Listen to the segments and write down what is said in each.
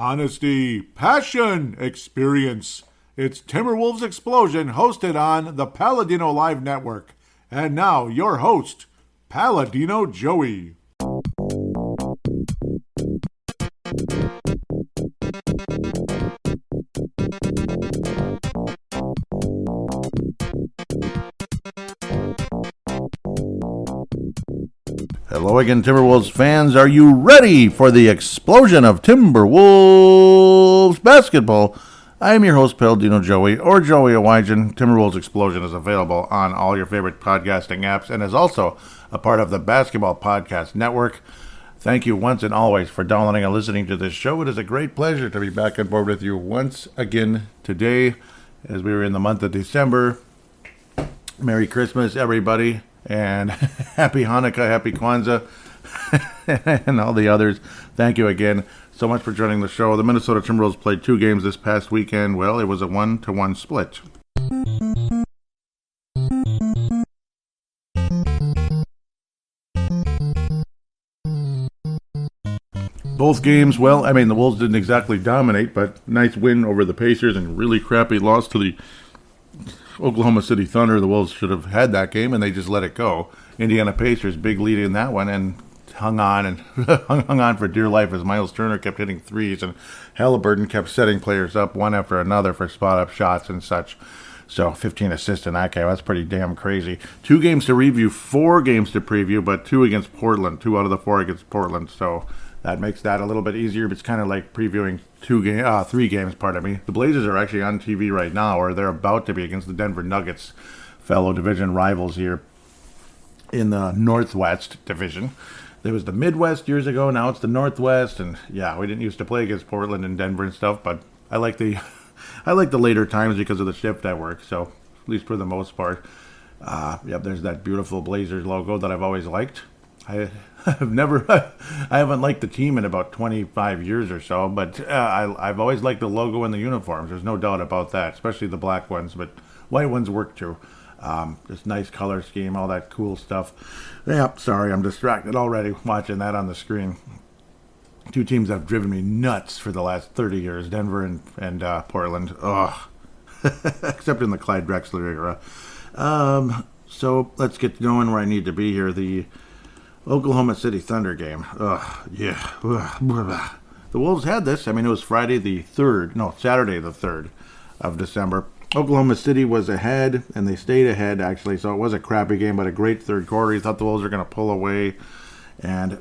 Honesty, passion, experience. It's Timberwolves Explosion, hosted on the paladinolive network. And now, your host, Paladino Joey. Hello again, Timberwolves fans. Are you ready for the explosion of Timberwolves basketball? I am your host, Paladino Joey, or Joey Owygen. Timberwolves Explosion is available on all your favorite podcasting apps and is also a part of the Basketball Podcast Network. Thank you once and always for downloading and listening to this show. It is a great pleasure to be back on board with you once again today as we are in the month of December. Merry Christmas, everybody. And happy Hanukkah, happy Kwanzaa, and all the others. Thank you again so much for joining the show. The Minnesota Timberwolves played 2 games this past weekend. Well, it was a 1-1 split. Both games, well, I mean, the Wolves didn't exactly dominate, but nice win over the Pacers and really crappy loss to the Oklahoma City Thunder. The Wolves should have had that game, and they just let it go. Indiana Pacers, big lead in that one, and hung on for dear life as Miles Turner kept hitting threes, and Halliburton kept setting players up one after another for spot-up shots and such. So 15 assists in that game. That's pretty damn crazy. 2 games to review, 4 games to preview, but 2 against Portland. 2 out of the 4 against Portland. So that makes that a little bit easier. But it's kind of like previewing 3 games, pardon me. The Blazers are actually on TV right now, or they're about to be, against the Denver Nuggets, fellow division rivals here in the Northwest Division. There was the Midwest years ago, now it's the Northwest, and yeah, we didn't used to play against Portland and Denver and stuff, but I like the later times because of the shift I work, so at least for the most part. Yep, there's that beautiful Blazers logo that I've always liked. I haven't liked the team in about 25 years or so, but I've always liked the logo and the uniforms. There's no doubt about that, especially the black ones, but white ones work too. This nice color scheme, all that cool stuff. Yeah, sorry, I'm distracted already watching that on the screen. 2 teams that have driven me nuts for the last 30 years, Denver and Portland. Ugh. Except in the Clyde Drexler era. So let's get going where I need to be here. The Oklahoma City Thunder game. Yeah. The Wolves had this. I mean, it was Saturday the 3rd of December. Oklahoma City was ahead, and they stayed ahead, actually, so it was a crappy game, but a great third quarter. You thought the Wolves were going to pull away, and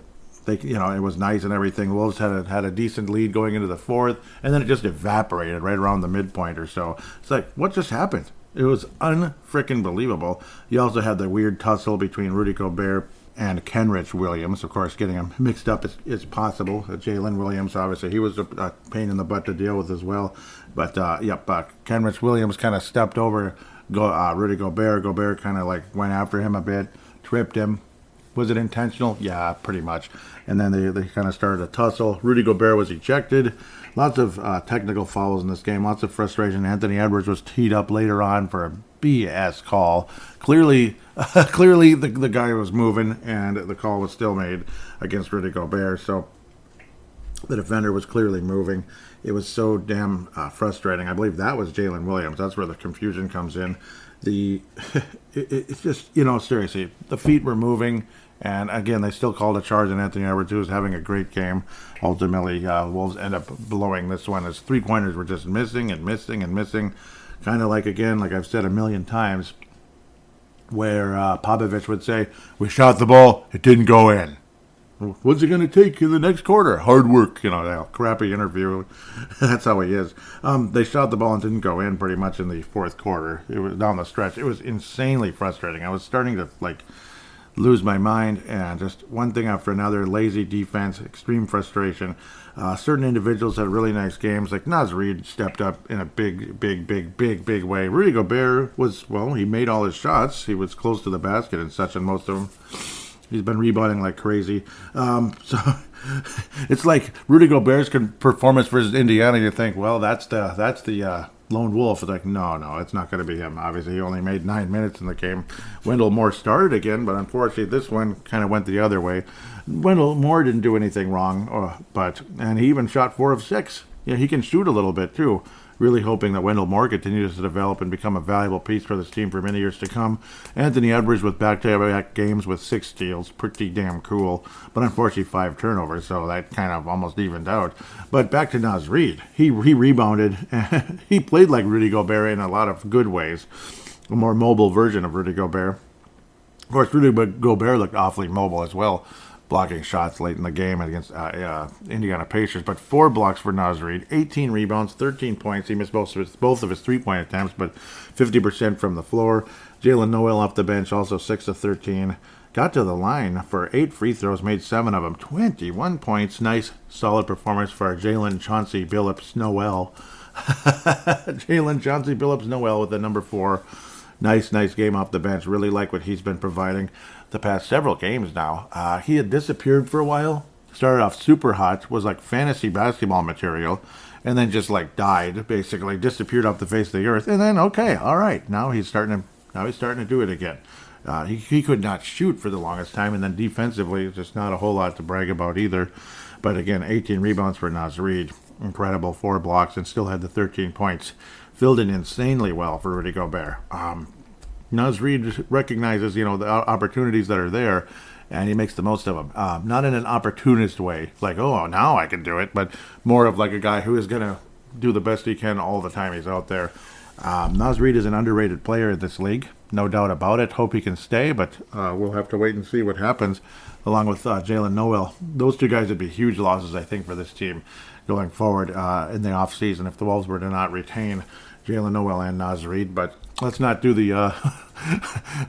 it was nice and everything. The Wolves had a decent lead going into the 4th, and then it just evaporated right around the midpoint or so. It's like, what just happened? It was unfreaking believable. You also had the weird tussle between Rudy Gobert and Kenrich Williams, of course, getting them mixed up as possible. Jalen Williams, obviously, he was a pain in the butt to deal with as well. But, Kenrich Williams kind of stepped over Rudy Gobert. Gobert kind of went after him a bit, tripped him. Was it intentional? Yeah, pretty much. And then they kind of started a tussle. Rudy Gobert was ejected. Lots of technical fouls in this game. Lots of frustration. Anthony Edwards was teed up later on for a BS call. Clearly the guy was moving, and the call was still made against Rudy Gobert. So the defender was clearly moving. It was so damn frustrating. I believe that was Jalen Williams. That's where the confusion comes in. It's just, seriously, the feet were moving. And again, they still called a charge on Anthony Edwards, who was having a great game. Ultimately, Wolves end up blowing this one as 3-pointers were just missing. Kind of like I've said a million times, where Popovich would say, "We shot the ball, it didn't go in. What's it going to take in the next quarter? Hard work." That crappy interview. That's how he is. They shot the ball and didn't go in pretty much in the 4th quarter. It was down the stretch. It was insanely frustrating. I was starting to lose my mind, and just one thing after another. Lazy defense, extreme frustration. Certain individuals had really nice games, like Naz Reid stepped up in a big way. Rudy Gobert he made all his shots. He was close to the basket and such, and most of them. He's been rebounding like crazy. So it's like Rudy Gobert's performance versus Indiana. You think, well, that's the lone wolf. It's like, no, it's not going to be him. Obviously, he only made 9 minutes in the game. Wendell Moore started again, but unfortunately, this one kind of went the other way. Wendell Moore didn't do anything wrong, and he even shot 4 of 6. Yeah, he can shoot a little bit, too. Really hoping that Wendell Moore continues to develop and become a valuable piece for this team for many years to come. Anthony Edwards with back-to-back games with 6 steals. Pretty damn cool. But unfortunately, 5 turnovers, so that kind of almost evened out. But back to Naz Reid. He rebounded. He played like Rudy Gobert in a lot of good ways. A more mobile version of Rudy Gobert. Of course, Rudy Gobert looked awfully mobile as well, blocking shots late in the game against Indiana Pacers. But 4 blocks for Naz Reid, 18 rebounds, 13 points. He missed both of his three-point attempts, but 50% from the floor. Jalen Noel off the bench, also 6 of 13. Got to the line for 8 free throws, made 7 of them, 21 points. Nice, solid performance for our Jalen Chauncey Billups Noel. Jalen Chauncey Billups Noel with the number 4. Nice game off the bench. Really like what he's been providing the past several games now. He had disappeared for a while. Started off super hot, was like fantasy basketball material, and then just like died, basically. Disappeared off the face of the earth. And then, okay, all right. Now he's starting to do it again. He could not shoot for the longest time, and then defensively, just not a whole lot to brag about either. But again, 18 rebounds for Naz Reid. Incredible, 4 blocks, and still had the 13 points. Filled in insanely well for Rudy Gobert. Naz Reid recognizes, the opportunities that are there, and he makes the most of them. Not in an opportunist way, like, oh, now I can do it, but more of like a guy who is going to do the best he can all the time he's out there. Naz Reid is an underrated player in this league, no doubt about it. Hope he can stay, but we'll have to wait and see what happens, along with Jalen Noel. Those 2 guys would be huge losses, I think, for this team going forward in the offseason if the Wolves were to not retain Jalen Noel and Naz Reid. But let's not do the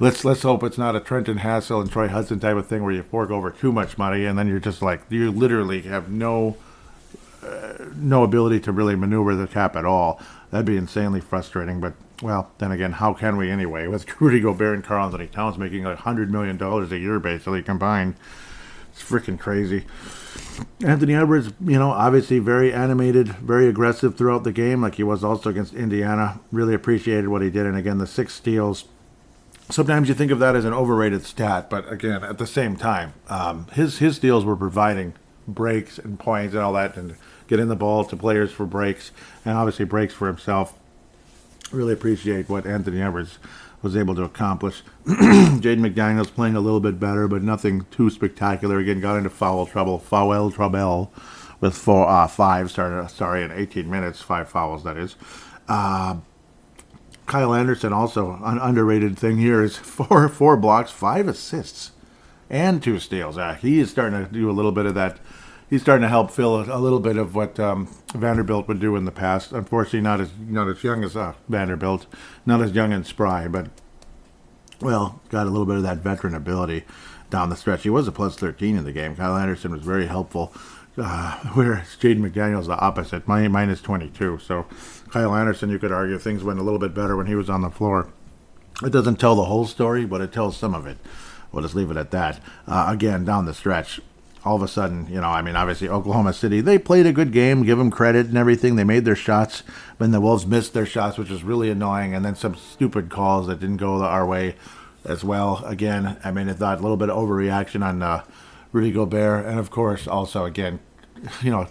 let's hope it's not a Trenton Hassel and Troy Hudson type of thing where you fork over too much money and then you're just like, you literally have no ability to really maneuver the cap at all. That'd be insanely frustrating. But, well, then again, how can we anyway? With Rudy Gobert and Karl Anthony Towns making like $100 million a year basically combined. It's freaking crazy. Anthony Edwards, obviously very animated, very aggressive throughout the game, like he was also against Indiana. Really appreciated what he did. And again, the 6 steals. Sometimes you think of that as an overrated stat, but again, at the same time, his steals were providing breaks and points and all that, and getting the ball to players for breaks, and obviously breaks for himself. Really appreciate what Anthony Edwards was able to accomplish. Jaden McDaniels playing a little bit better, but nothing too spectacular. Again, got into foul trouble with 5 in 18 minutes, 5 fouls, that is. Kyle Anderson, also an underrated thing here, is 4 blocks, 5 assists, and 2 steals. He is starting to do a little bit of that. He's starting to help fill a little bit of what Vanderbilt would do in the past. Unfortunately, not as young as Vanderbilt, not as young and spry, but, well, got a little bit of that veteran ability down the stretch. He was a plus 13 in the game. Kyle Anderson was very helpful, whereas Jaden McDaniels the opposite, minus 22. So Kyle Anderson, you could argue things went a little bit better when he was on the floor. It doesn't tell the whole story, but it tells some of it. We'll just leave it at that. Again, down the stretch, all of a sudden, obviously Oklahoma City, they played a good game, give them credit and everything. They made their shots, but the Wolves missed their shots, which was really annoying, and then some stupid calls that didn't go our way as well. Again, I thought a little bit of overreaction on Rudy Gobert, and of course, also, again,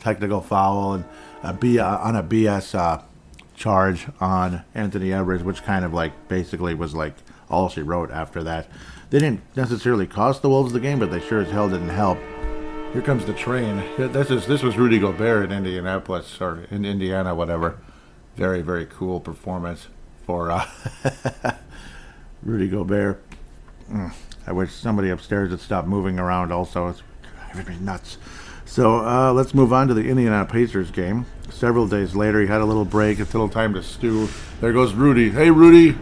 technical foul and on a BS charge on Anthony Edwards, which kind of basically was all she wrote after that. They didn't necessarily cost the Wolves the game, but they sure as hell didn't help. Here comes the train. This was Rudy Gobert in Indianapolis, or in Indiana, whatever. Very, very cool performance for Rudy Gobert. I wish somebody upstairs would stop moving around also. It's driving me nuts. So let's move on to the Indiana Pacers game. Several days later, he had a little break. It's a little time to stew. There goes Rudy. Hey, Rudy.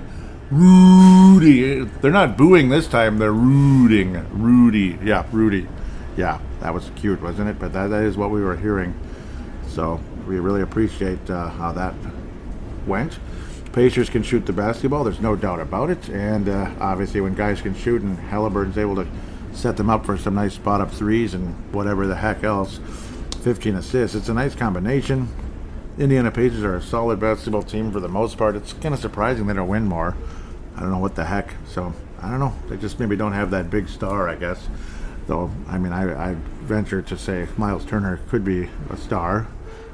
Rudy. They're not booing this time. They're rooting. Rudy. Yeah, Rudy. Yeah, that was cute, wasn't it? But that is what we were hearing. So we really appreciate how that went. Pacers can shoot the basketball. There's no doubt about it. And obviously when guys can shoot and Halliburton's able to set them up for some nice spot-up threes and whatever the heck else, 15 assists. It's a nice combination. Indiana Pacers are a solid basketball team for the most part. It's kind of surprising they don't win more. I don't know what the heck. So, I don't know. They just maybe don't have that big star, I guess. Though, I mean, I venture to say Miles Turner could be a star.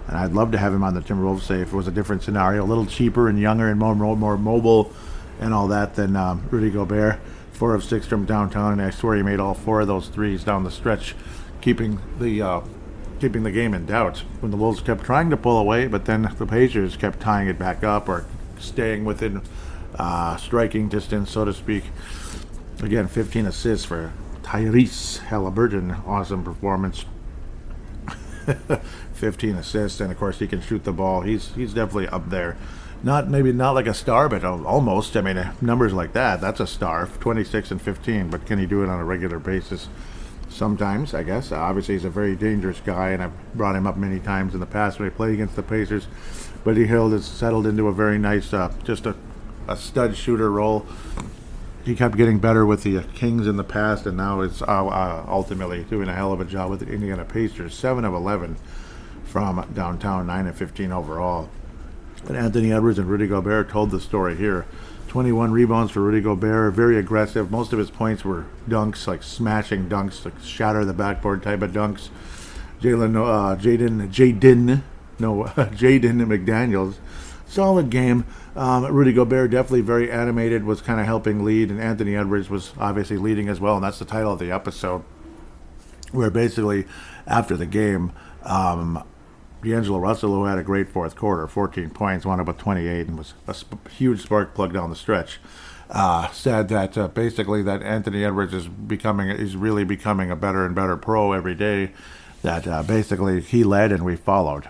And I'd love to have him on the Timberwolves, say, if it was a different scenario, a little cheaper and younger and more mobile and all that than Rudy Gobert. 4 of 6 from downtown, and I swear he made all 4 of those threes down the stretch, keeping the game in doubt when the Wolves kept trying to pull away, but then the Pacers kept tying it back up or staying within striking distance, so to speak. Again, 15 assists for Tyrese Halliburton. Awesome performance. 15 assists, and of course he can shoot the ball. He's definitely up there. Maybe not like a star, but almost. I mean, numbers like that's a star. 26 and 15, but can he do it on a regular basis? Sometimes, I guess. Obviously, he's a very dangerous guy, and I've brought him up many times in the past when he played against the Pacers. But he settled into a very nice, just a stud shooter role. He kept getting better with the Kings in the past, and now is ultimately doing a hell of a job with the Indiana Pacers. 7 of 11 from downtown, 9 of 15 overall. And Anthony Edwards and Rudy Gobert told the story here. 21 rebounds for Rudy Gobert, very aggressive. Most of his points were dunks, like smashing dunks, like shatter the backboard type of dunks. Jaden McDaniels, solid game. Rudy Gobert definitely very animated, was kind of helping lead, and Anthony Edwards was obviously leading as well, and that's the title of the episode, where basically after the game, D'Angelo Russell, who had a great fourth quarter, 14 points, wound up with 28, and was a huge spark plug down the stretch, said that basically that Anthony Edwards is really becoming a better and better pro every day. That basically he led and we followed.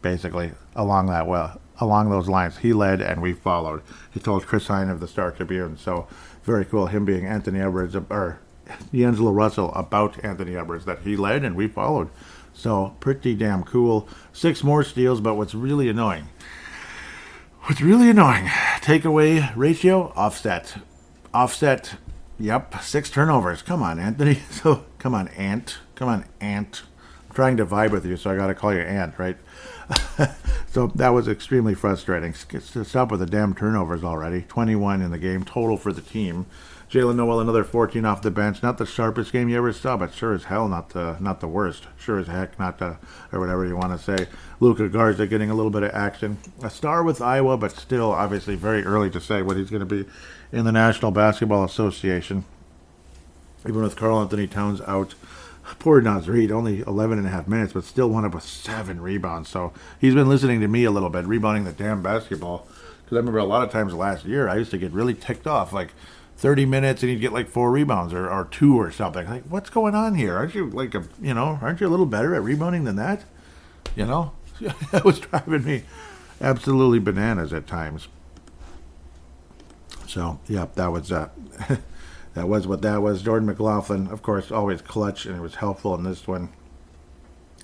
Basically along those lines, he led and we followed. He told Chris Hine of the Star Tribune. So very cool, him being Anthony Edwards or D'Angelo Russell about Anthony Edwards, that he led and we followed. So pretty damn cool. 6 more steals, but what's really annoying, takeaway ratio, offset, yep, 6 turnovers. Come on, Anthony. So come on, Ant. I'm trying to vibe with you, so I got to call you Ant, right? So that was extremely frustrating. Stop with the damn turnovers already. 21 in the game total for the team. Jalen Noel, another 14 off the bench. Not the sharpest game you ever saw, but sure as hell not the worst. Sure as heck not or whatever you want to say. Luka Garza getting a little bit of action. A star with Iowa, but still obviously very early to say what he's going to be in the National Basketball Association. Even with Karl Anthony Towns out. Poor Naz Reid, only 11 and a half minutes, but still wound up with 7 rebounds. So he's been listening to me a little bit, rebounding the damn basketball. Because I remember a lot of times last year, I used to get really ticked off, like 30 minutes and he'd get like 4 rebounds or 2 or something. Like, what's going on here? Aren't you aren't you a little better at rebounding than that? You know, that was driving me absolutely bananas at times. So, yeah, that was that was what that was. Jordan McLaughlin, of course, always clutch, and it was helpful in this one.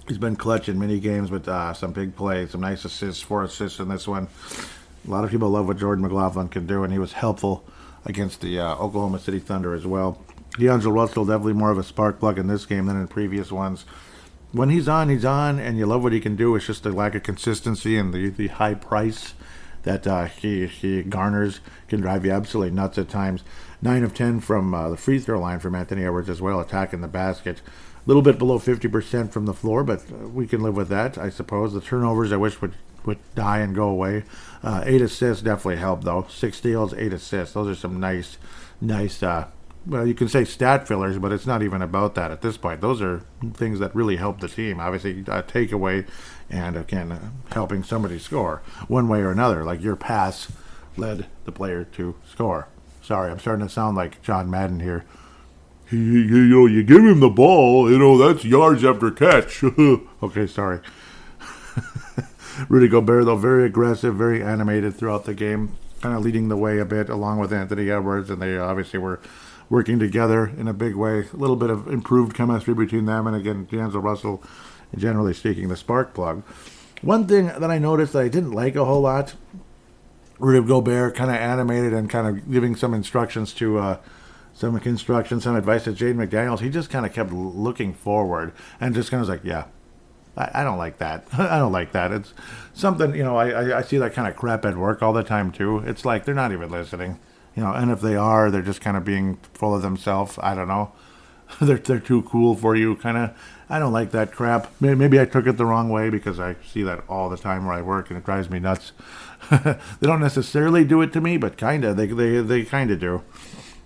He's been clutch in many games with some big plays, some nice assists, 4 assists in this one. A lot of people love what Jordan McLaughlin can do, and he was helpful against the Oklahoma City Thunder as well. D'Angelo Russell, definitely more of a spark plug in this game than in previous ones. When he's on, and you love what he can do. It's just the lack of consistency and the high price that he garners can drive you absolutely nuts at times. 9 of 10 from the free throw line from Anthony Edwards as well, attacking the basket. A little bit below 50% from the floor, but we can live with that, I suppose. The turnovers I wish would die and go away. 8 assists definitely helped, though. 6 steals, 8 assists. Those are some nice, well, you can say stat fillers, but it's not even about that at this point. Those are things that really help the team. Obviously, takeaway and, again, helping somebody score one way or another, like your pass led the player to score. Sorry, I'm starting to sound like John Madden here. You give him the ball, that's yards after catch. Okay, sorry. Rudy Gobert, though, very aggressive, very animated throughout the game, kind of leading the way a bit along with Anthony Edwards, and they obviously were working together in a big way. A little bit of improved chemistry between them, and again, D'Angelo Russell, generally speaking, the spark plug. One thing that I noticed that I didn't like a whole lot, Rudy Gobert kind of animated and kind of giving some instructions to some advice to Jaden McDaniels. He just kind of kept looking forward and just kind of was like, yeah, I don't like that. I don't like that. It's something, I see that kind of crap at work all the time, too. It's like they're not even listening. And if they are, they're just kind of being full of themselves. I don't know. they're too cool for you, kind of. I don't like that crap. Maybe I took it the wrong way because I see that all the time where I work, and it drives me nuts. They don't necessarily do it to me, but kind of. They kind of do.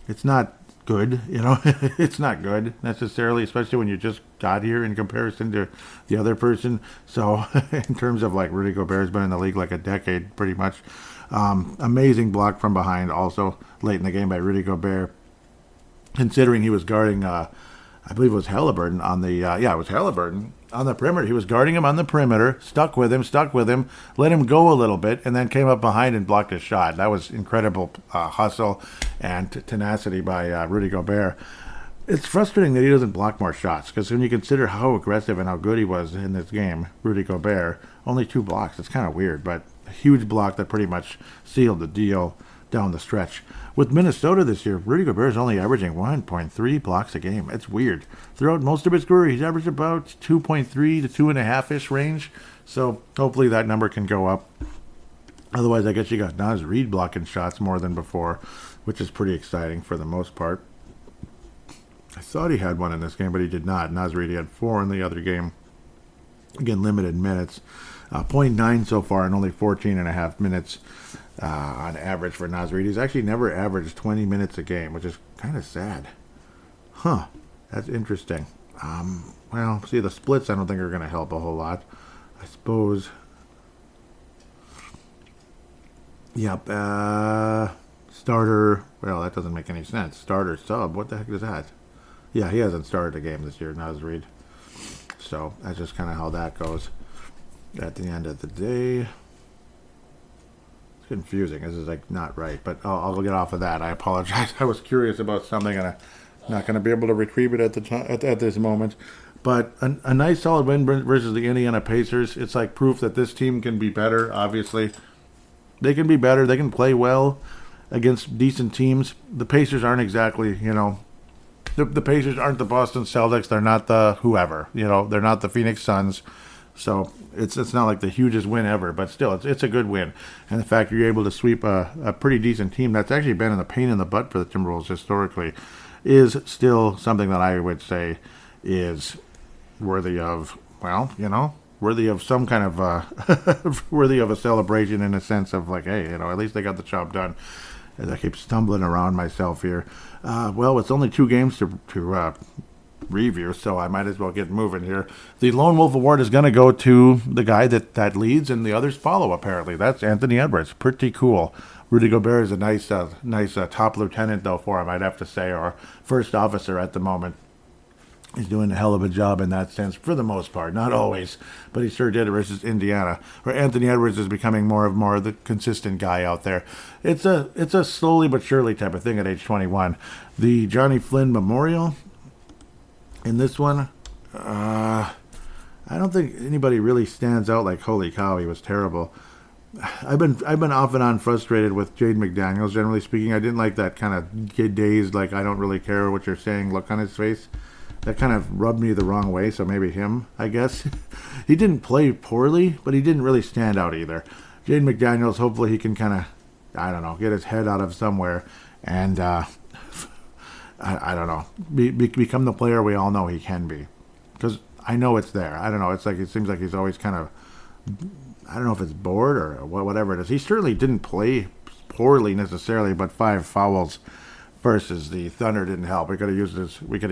It's not good, It's not good necessarily, especially when you just got here in comparison to the other person. So in terms of like Rudy Gobert has been in the league like a decade pretty much. Amazing block from behind also late in the game by Rudy Gobert, considering he was guarding I believe it was Halliburton on the it was Halliburton on the perimeter. He was guarding him on the perimeter, stuck with him, let him go a little bit, and then came up behind and blocked his shot. That was incredible hustle and tenacity by Rudy Gobert. It's frustrating that he doesn't block more shots, because when you consider how aggressive and how good he was in this game, Rudy Gobert, only 2 blocks. It's kind of weird, but a huge block that pretty much sealed the deal down the stretch. With Minnesota this year, Rudy Gobert is only averaging 1.3 blocks a game. It's weird. Throughout most of his career, he's averaged about 2.3 to 2.5-ish range. So hopefully that number can go up. Otherwise, I guess you got Naz Reid blocking shots more than before, which is pretty exciting for the most part. I thought he had one in this game, but he did not. Naz Reid had 4 in the other game. Again, limited minutes. 0.9 so far and only 14.5 minutes on average for Naz Reid. He's actually never averaged 20 minutes a game, which is kind of sad. That's interesting. Well, see, the splits I don't think are going to help a whole lot. I suppose. Yep. Starter. Well, that doesn't make any sense. Starter, sub. What the heck is that? Yeah, he hasn't started a game this year, Naz Reid. So that's just kind of how that goes. At the end of the day, it's confusing. This is like not right, but I'll get off of that. I apologize. I was curious about something, and I'm not going to be able to retrieve it at this moment. But a nice solid win versus the Indiana Pacers. It's like proof that this team can be better. Obviously, they can be better. They can play well against decent teams. The Pacers aren't exactly, the Pacers aren't the Boston Celtics. They're not the whoever. They're not the Phoenix Suns. So it's not like the hugest win ever, but still, it's a good win. And the fact you're able to sweep a pretty decent team that's actually been in the pain in the butt for the Timberwolves historically is still something that I would say is worthy of, worthy of some kind of, worthy of a celebration in a sense of like, hey, at least they got the job done. As I keep stumbling around myself here. It's only 2 games to review, so I might as well get moving here. The Lone Wolf Award is going to go to the guy that leads and the others follow, apparently. That's Anthony Edwards. Pretty cool. Rudy Gobert is a nice top lieutenant, though, for him, I'd have to say, or first officer at the moment. He's doing a hell of a job in that sense, for the most part. Not always, but he sure did it versus Indiana, where Anthony Edwards is becoming more of the consistent guy out there. It's a slowly but surely type of thing at age 21. The Johnny Flynn Memorial, in this one, I don't think anybody really stands out like, holy cow, he was terrible. I've been off and on frustrated with Jaden McDaniels, generally speaking. I didn't like that kind of dazed, like, I don't really care what you're saying look on his face. That kind of rubbed me the wrong way, so maybe him, I guess. He didn't play poorly, but he didn't really stand out either. Jaden McDaniels, hopefully he can kind of, get his head out of somewhere and, I don't know, become the player we all know he can be. Because I know it's there. I don't know, it seems like he's always kind of, I don't know if it's bored or whatever it is. He certainly didn't play poorly necessarily, but 5 fouls versus the Thunder didn't help. We could have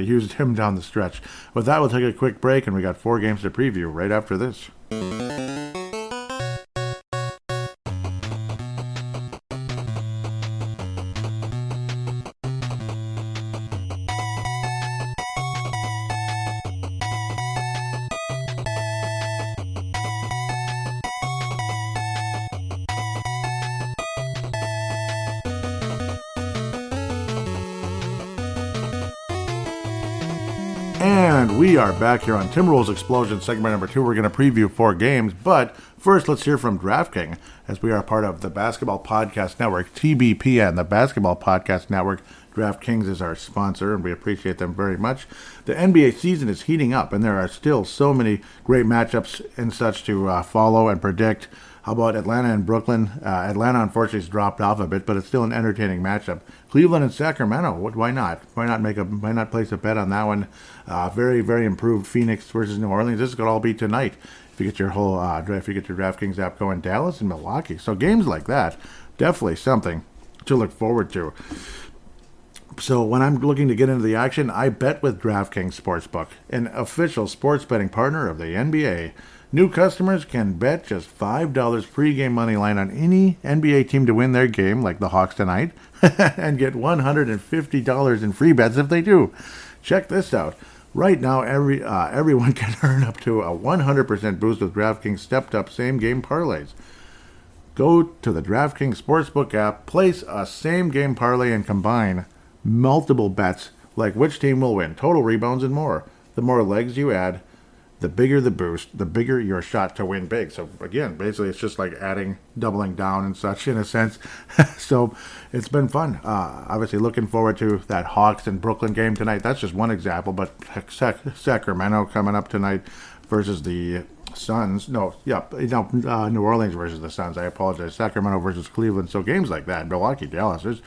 used him down the stretch. With that, we'll take a quick break, and we got 4 games to preview right after this. And we are back here on Timberwolves Explosion, segment number 2. We're going to preview 4 games, but first let's hear from DraftKings, as we are part of the Basketball Podcast Network, TBPN, the Basketball Podcast Network. DraftKings is our sponsor, and we appreciate them very much. The NBA season is heating up, and there are still so many great matchups and such to follow and predict. How about Atlanta and Brooklyn? Atlanta, unfortunately, has dropped off a bit, but it's still an entertaining matchup. Cleveland and Sacramento. Why not? Why not place a bet on that one? Very, very improved Phoenix versus New Orleans. This could all be tonight if you get your whole if you get your DraftKings app going. Dallas and Milwaukee. So games like that, definitely something to look forward to. So when I'm looking to get into the action, I bet with DraftKings Sportsbook, an official sports betting partner of the NBA. New customers can bet just $5 pregame money line on any NBA team to win their game, like the Hawks tonight, and get $150 in free bets if they do. Check this out. Right now, everyone can earn up to a 100% boost with DraftKings stepped-up same-game parlays. Go to the DraftKings Sportsbook app, place a same-game parlay, and combine multiple bets like which team will win, total rebounds, and more. The more legs you add, the bigger the boost, the bigger your shot to win big. So again, basically it's just like doubling down and such in a sense. So it's been fun. Obviously looking forward to that Hawks and Brooklyn game tonight. That's just one example, but Sacramento coming up tonight versus the Suns. New Orleans versus the Suns. I apologize. Sacramento versus Cleveland. So games like that. Milwaukee, Dallas.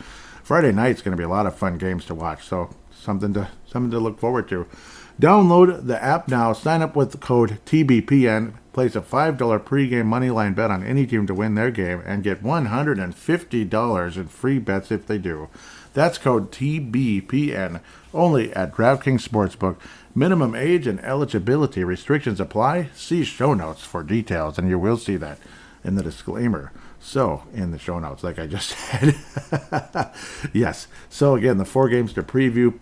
Friday night's going to be a lot of fun games to watch. So something to look forward to. Download the app now, sign up with the code TBPN, place a $5 pregame moneyline bet on any team to win their game, and get $150 in free bets if they do. That's code TBPN, only at DraftKings Sportsbook. Minimum age and eligibility restrictions apply. See show notes for details, and you will see that in the disclaimer. So, in the show notes, like I just said. Yes. So, again, the 4 games to preview.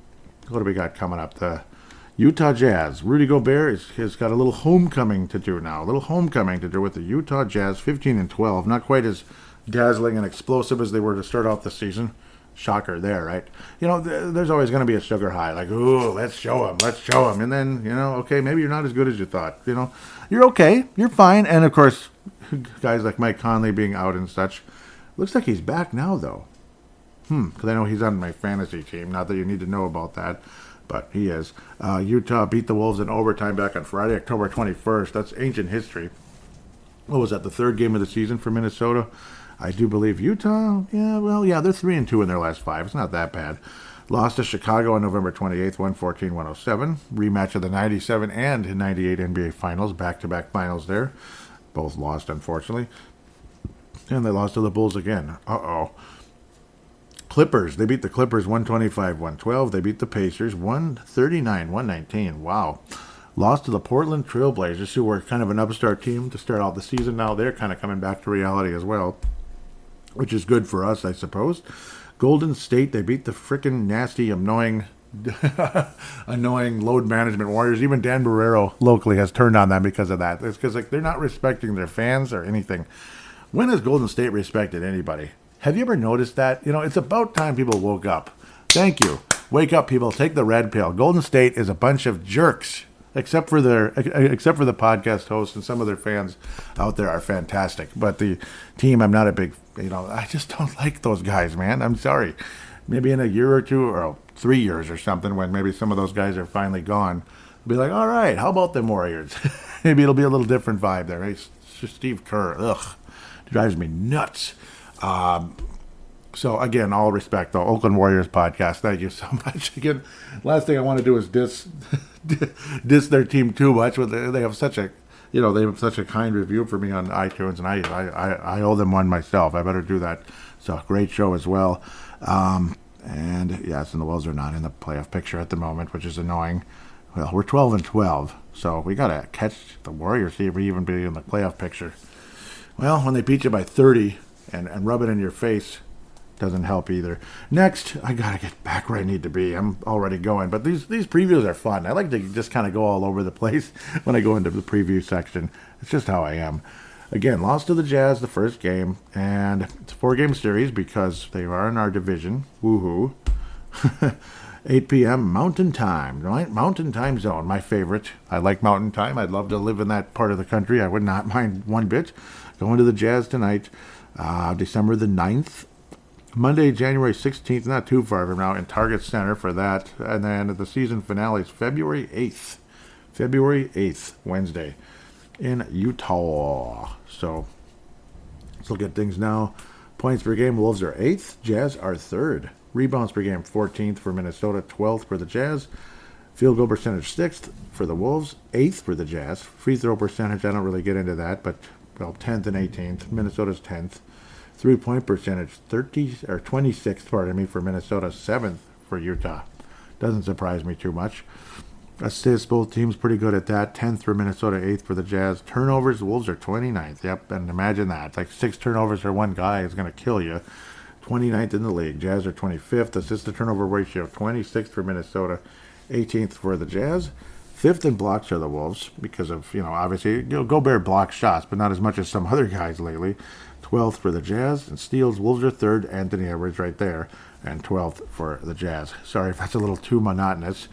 What do we got coming up? The Utah Jazz. Rudy Gobert has got a little homecoming to do now. A little homecoming to do with the Utah Jazz, 15-12. Not quite as dazzling and explosive as they were to start off the season. Shocker there, right? There's always going to be a sugar high. Like, ooh, let's show them. And then, okay, maybe you're not as good as you thought. You're okay. You're fine. And, of course, guys like Mike Conley being out and such. Looks like he's back now, though. Because I know he's on my fantasy team. Not that you need to know about that. But he is. Utah beat the Wolves in overtime back on Friday, October 21st. That's ancient history. What was that, the 3rd game of the season for Minnesota? I do believe Utah, they're 3-2 in their last 5. It's not that bad. Lost to Chicago on November 28th, 114-107. Rematch of the 97 and 98 NBA Finals, back-to-back finals there. Both lost, unfortunately. And they lost to the Bulls again. Clippers, they beat the Clippers 125-112. They beat the Pacers 139-119. Wow. Lost to the Portland Trailblazers, who were kind of an upstart team to start out the season. Now they're kind of coming back to reality as well, which is good for us, I suppose. Golden State, they beat the frickin' nasty, annoying load management Warriors. Even Dan Barrero locally has turned on them because of that. It's because they're not respecting their fans or anything. When has Golden State respected anybody? Have you ever noticed that? It's about time people woke up. Thank you. Wake up, people. Take the red pill. Golden State is a bunch of jerks, except for the podcast hosts, and some of their fans out there are fantastic. But the team, I'm not a big, I just don't like those guys, man. I'm sorry. Maybe in a year or 2 or 3 years or something, when maybe some of those guys are finally gone, I'll be like, all right, how about them Warriors? Maybe it'll be a little different vibe there. Right? Steve Kerr, drives me nuts. So again, all respect, though. Oakland Warriors podcast. Thank you so much. Again, last thing I want to do is diss their team too much. They have such a, kind review for me on iTunes, and I owe them one myself. I better do that. So great show as well. And yes, and the Wolves are not in the playoff picture at the moment, which is annoying. Well, we're 12-12, so we gotta catch the Warriors to even be in the playoff picture. Well, when they beat you by 30 and rub it in your face, doesn't help either. Next, I gotta get back where I need to be. I'm already going, but these previews are fun. I like to just kind of go all over the place when I go into the preview section. It's just how I am. Again, lost to the Jazz the first game, and it's a 4-game series because they are in our division. Woohoo. 8 p.m. Mountain Time, right? Mountain Time Zone, my favorite. I like Mountain Time. I'd love to live in that part of the country. I would not mind one bit. Going to the Jazz tonight, December the 9th. Monday, January 16th, not too far from now, in Target Center for that. And then the season finale is February 8th. February 8th, Wednesday, in Utah. So let's look at things now. Points per game, Wolves are 8th. Jazz are 3rd. Rebounds per game, 14th for Minnesota, 12th for the Jazz. Field goal percentage, 6th for the Wolves, 8th for the Jazz. Free throw percentage, I don't really get into that, but 10th and 18th. Minnesota's 10th. 3-point percentage, 26th, for Minnesota, 7th for Utah. Doesn't surprise me too much. Assists, both teams pretty good at that. 10th for Minnesota, 8th for the Jazz. Turnovers, the Wolves are 29th. Yep, and imagine that. It's like 6 turnovers for one guy is going to kill you. 29th in the league. Jazz are 25th. Assist-to-turnover ratio, 26th for Minnesota, 18th for the Jazz. 5th in blocks are the Wolves because of, obviously, Gobert blocks shots, but not as much as some other guys lately. 12th for the Jazz, and steals, Wolves are 3rd. Anthony Edwards right there, and 12th for the Jazz. Sorry if that's a little too monotonous.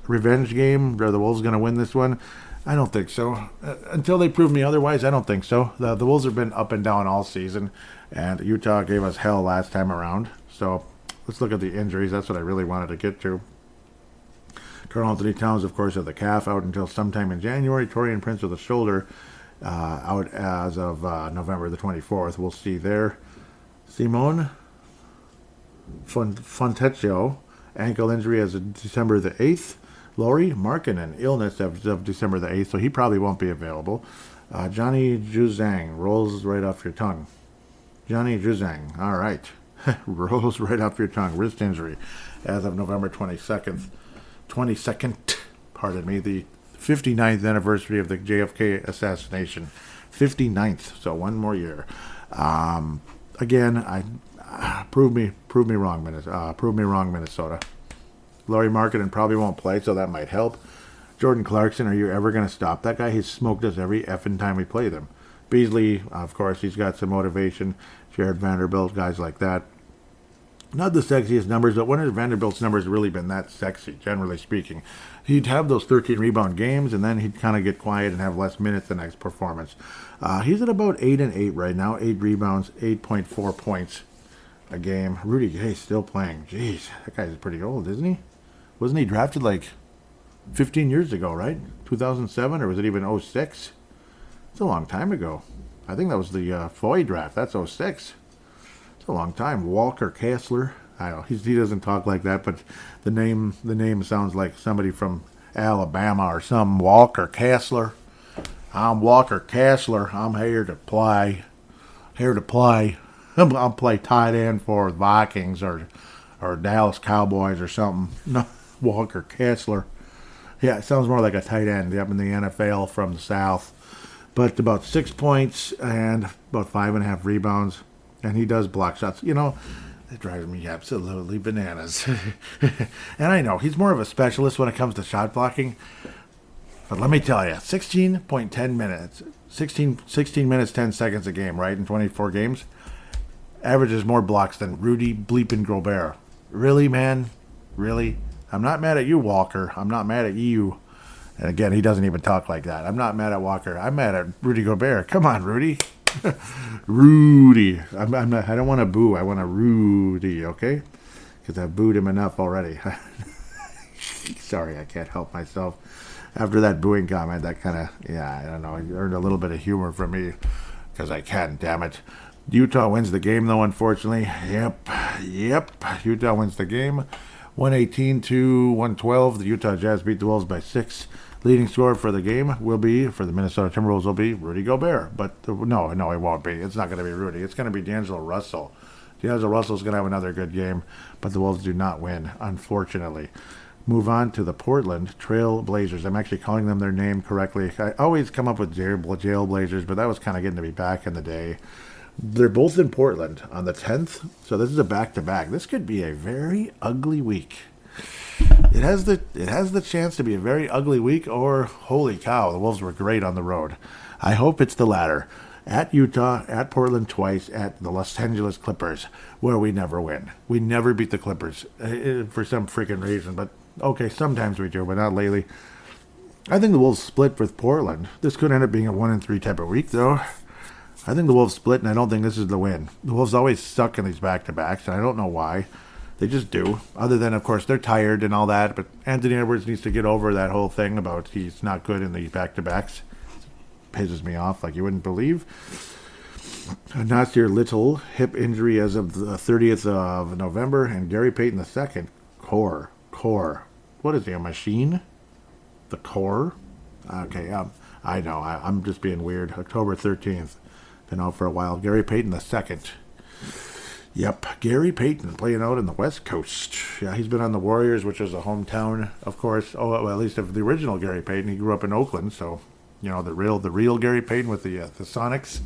Revenge game, are the Wolves going to win this one? I don't think so. Until they prove me otherwise, I don't think so. The Wolves have been up and down all season, and Utah gave us hell last time around. So let's look at the injuries. That's what I really wanted to get to. Karl-Anthony Towns, of course, of the calf, out until sometime in January. Torian Prince of the shoulder, out as of November the 24th. We'll see there. Simone Fontecchio, ankle injury as of December the 8th. Lauri Markkanen, illness as of December the 8th, so he probably won't be available. Johnny Juzang, rolls right off your tongue. Johnny Juzang, all right. Rolls right off your tongue. Wrist injury as of November 22nd, the 59th anniversary of the JFK assassination. 59th, so one more year. Again, prove me wrong, Minnesota. Lauri Markkanen probably won't play, so that might help. Jordan Clarkson, are you ever going to stop that guy? He's smoked us every effing time we play them. Beasley, of course, he's got some motivation. Jared Vanderbilt, guys like that. Not the sexiest numbers, but when has Vanderbilt's numbers really been that sexy, generally speaking? He'd have those 13 rebound games, and then he'd kind of get quiet and have less minutes the next performance. He's at about 8-8 right now. 8 rebounds, 8.4 points a game. Rudy Gay still playing. Jeez, that guy's pretty old, isn't he? Wasn't he drafted like 15 years ago, right? 2007, or was it even 06? It's a long time ago. I think that was the Foy draft. That's 06. It's a long time. Walker Kessler. I don't know. He doesn't talk like that, but the name sounds like somebody from Alabama or some Walker Kessler. I'm Walker Kessler. I'm here to play. I'll play tight end for the Vikings or Dallas Cowboys or something. No, Walker Kessler. Yeah, it sounds more like a tight end up in the NFL from the South. But about 6 points and about 5.5 rebounds. And he does block shots. It drives me absolutely bananas. And I know, he's more of a specialist when it comes to shot blocking. But let me tell you, 16.10 minutes. 16 minutes, 10 seconds a game, right? In 24 games. Averages more blocks than Rudy bleeping Gobert. Really, man? Really? I'm not mad at you, Walker. I'm not mad at you. And again, he doesn't even talk like that. I'm not mad at Walker. I'm mad at Rudy Gobert. Come on, Rudy. Rudy. I don't want to boo. I want to Rudy, okay? Because I've booed him enough already. Sorry, I can't help myself. After that booing comment, that kind of, I don't know. He earned a little bit of humor from me because I can, damn it. Utah wins the game, though, unfortunately. Yep. Utah wins the game. 118-112. The Utah Jazz beat the Wolves by 6. Leading scorer for the game will be, for the Minnesota Timberwolves, will be Rudy Gobert. But no, it won't be. It's not going to be Rudy. It's going to be D'Angelo Russell. D'Angelo Russell's going to have another good game, but the Wolves do not win, unfortunately. Move on to the Portland Trail Blazers. I'm actually calling them their name correctly. I always come up with Jail Blazers, but that was kind of getting to be back in the day. They're both in Portland on the 10th, so this is a back-to-back. This could be a very ugly week. It has the chance to be a very ugly week, or holy cow, the Wolves were great on the road. I hope it's the latter. At Utah, at Portland twice, at the Los Angeles Clippers, where we never win. We never beat the Clippers for some freaking reason, but okay, sometimes we do, but not lately. I think the Wolves split with Portland. This could end up being a 1-3 type of week, though. I think the Wolves split, and I don't think this is the win. The Wolves always suck in these back-to-backs, and I don't know why. They just do. Other than, of course, they're tired and all that, but Anthony Edwards needs to get over that whole thing about he's not good in the back-to-backs. Pisses me off like you wouldn't believe. Nasir Little, hip injury as of the 30th of November, and Gary Payton II, core. What is he, a machine? The core? Okay, I know, I'm just being weird. October 13th, been out for a while. Gary Payton II. Yep, Gary Payton playing out in the West Coast. Yeah, he's been on the Warriors, which is a hometown, of course. Oh, well, at least of the original Gary Payton. He grew up in Oakland, so you know the real Gary Payton with the Sonics,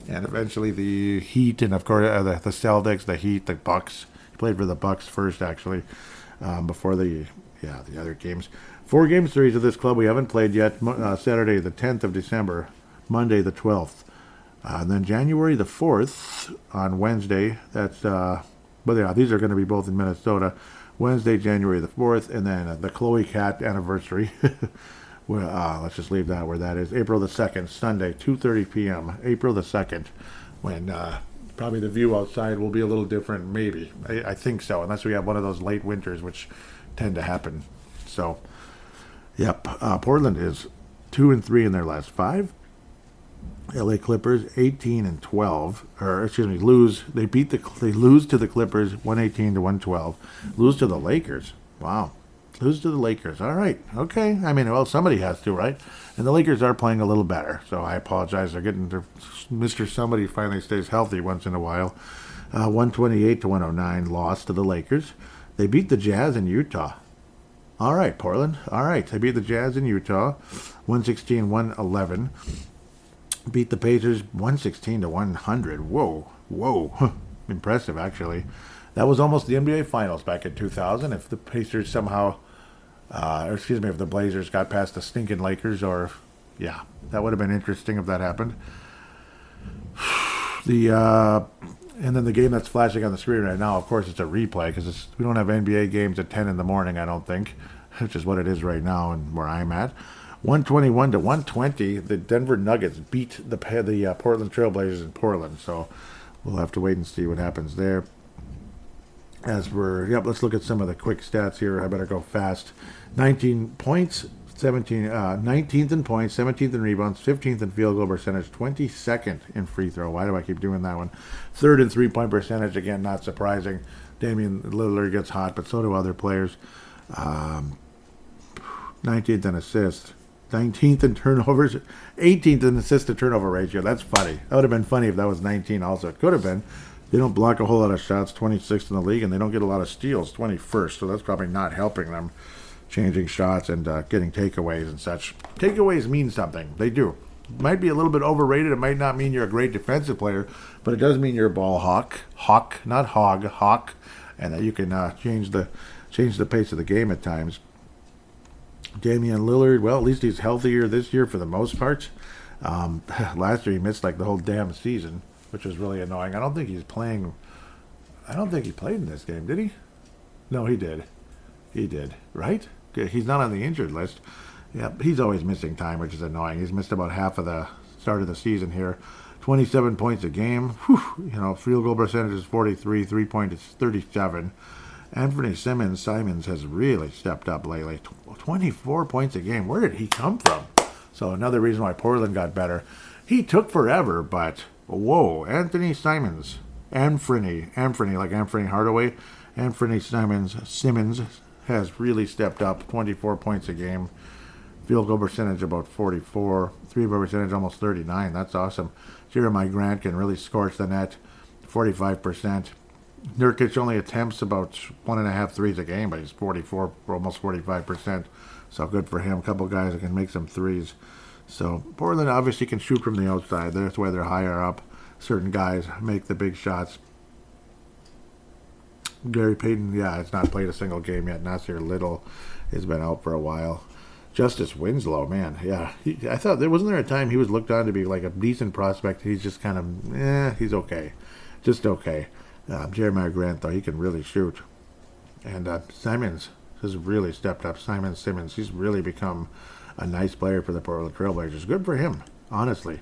and eventually the Heat, and of course the Celtics, the Heat, the Bucks. He played for the Bucks first, actually, before the other games. 4-game series of this club we haven't played yet. Saturday the 10th of December, Monday the 12th. And then January the 4th on Wednesday, that's, these are going to be both in Minnesota. Wednesday, January the 4th, and then the Chloe Cat anniversary. Well, let's just leave that where that is. April the 2nd, Sunday, 2:30 p.m. April the 2nd, when probably the view outside will be a little different, maybe. I think so, unless we have one of those late winters, which tend to happen. So, yep, Portland is 2-3 in their last 5. LA Clippers 18-12, or excuse me, lose. They lose to the Clippers 118-112. Lose to the Lakers. Wow, lose to the Lakers. All right, okay. I mean, well, somebody has to, right? And the Lakers are playing a little better, so I apologize. They're getting to Mr. Somebody finally stays healthy once in a while. 128-109 loss to the Lakers. They beat the Jazz in Utah. All right, Portland. All right, they beat the Jazz in Utah, 116-111. Beat the Pacers 116-100. Whoa. Impressive, actually. That was almost the NBA Finals back in 2000. If the Pacers somehow, if the Blazers got past the stinking Lakers, that would have been interesting if that happened. And then the game that's flashing on the screen right now, of course, it's a replay because we don't have NBA games at 10 in the morning, I don't think, which is what it is right now and where I'm at. 121-120, the Denver Nuggets beat the Portland Trailblazers in Portland. So we'll have to wait and see what happens there. Let's look at some of the quick stats here. I better go fast. 19 points, 19th in points, 17th in rebounds, 15th in field goal percentage, 22nd in free throw. Why do I keep doing that one? 3rd in three-point percentage. Again, not surprising. Damian Lillard gets hot, but so do other players. 19th in assists. 19th in turnovers, 18th in assist to turnover ratio. That's funny. That would have been funny if that was 19 also. It could have been. They don't block a whole lot of shots, 26th in the league, and they don't get a lot of steals, 21st. So that's probably not helping them changing shots and getting takeaways and such. Takeaways mean something. They do. It might be a little bit overrated. It might not mean you're a great defensive player, but it does mean you're a ball hawk, not hog, and that you can change the pace of the game at times. Damian Lillard, well, at least he's healthier this year for the most part. Last year he missed like the whole damn season, which was really annoying. I don't think he played in this game, did he? No, he did. He did, right? He's not on the injured list. Yeah, he's always missing time, which is annoying. He's missed about half of the start of the season here. 27 points a game. Whew, field goal percentage is 43, 3-point is 37. Anthony Simons has really stepped up lately. 24 points a game. Where did he come from? So another reason why Portland got better. He took forever, but whoa, Anthony Simons. Anthony, like Anthony Hardaway. Anthony Simmons has really stepped up. 24 points a game. Field goal percentage about 44. 3-point percentage almost 39. That's awesome. Jeremiah Grant can really scorch the net. 45%. Nurkic only attempts about 1.5 threes a game, but he's 44, almost 45%. So good for him. A couple guys that can make some threes. So Portland obviously can shoot from the outside. That's why they're higher up. Certain guys make the big shots. Gary Payton, has not played a single game yet. Nasir Little has been out for a while. Justice Winslow, man, I thought wasn't there a time he was looked on to be like a decent prospect. He's just kind of, he's okay, just okay. Jeremiah Grant, though, he can really shoot. And Simons has really stepped up. Simmons, he's really become a nice player for the Portland Trailblazers. Good for him, honestly.